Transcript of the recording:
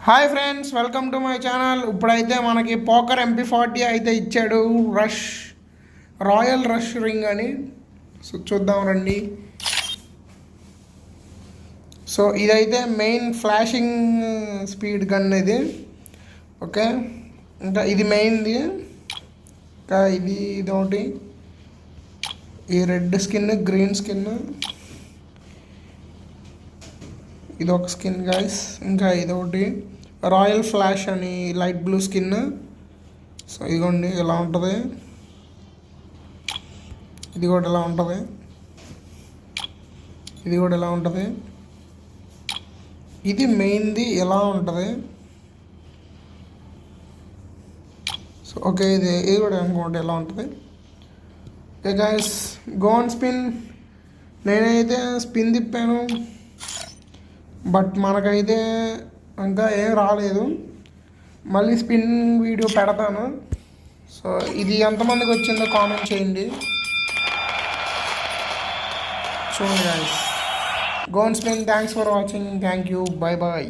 Hi friends, welcome to my channel. ఇప్పుడైతే మనకి poker MP40 అయితే ఇచ్చాడు, రాయల్ రష్ రింగ్ అని. సో చూద్దాం రండి. సో ఇదైతే మెయిన్ ఫ్లాషింగ్ స్పీడ్ గన్ ఇది. ఓకే, ఇంకా ఇది మెయిన్ది. ఇంకా ఇది ఒకటి, ఈ రెడ్ స్కిన్, గ్రీన్ స్కిన్, ఇది ఒక స్కిన్ గైస్. ఇంకా ఇదొకటి రాయల్ ఫ్లాష్ అని లైట్ బ్లూ స్కిన్. సో ఇదిగోండి ఇలా ఉంటుంది. ఇది కూడా ఇలా ఉంటుంది, ఇది కూడా ఇలా ఉంటుంది. ఇది మెయిన్ది ఎలా ఉంటుంది. సో ఓకే, ఇది కూడా అనుకోండి ఎలా ఉంటుంది. Okay guys, gone spin. నేనైతే స్పిన్ తిప్పాను, బట్ మనకైతే ఇంకా ఏం రాలేదు. మళ్ళీ స్పిన్ వీడియో పెడతాను. సో ఇది ఎంతమందికి వచ్చిందో కామెంట్ చేయండి. చూడండి guys, gone spin. Thanks for watching. Thank you. Bye bye.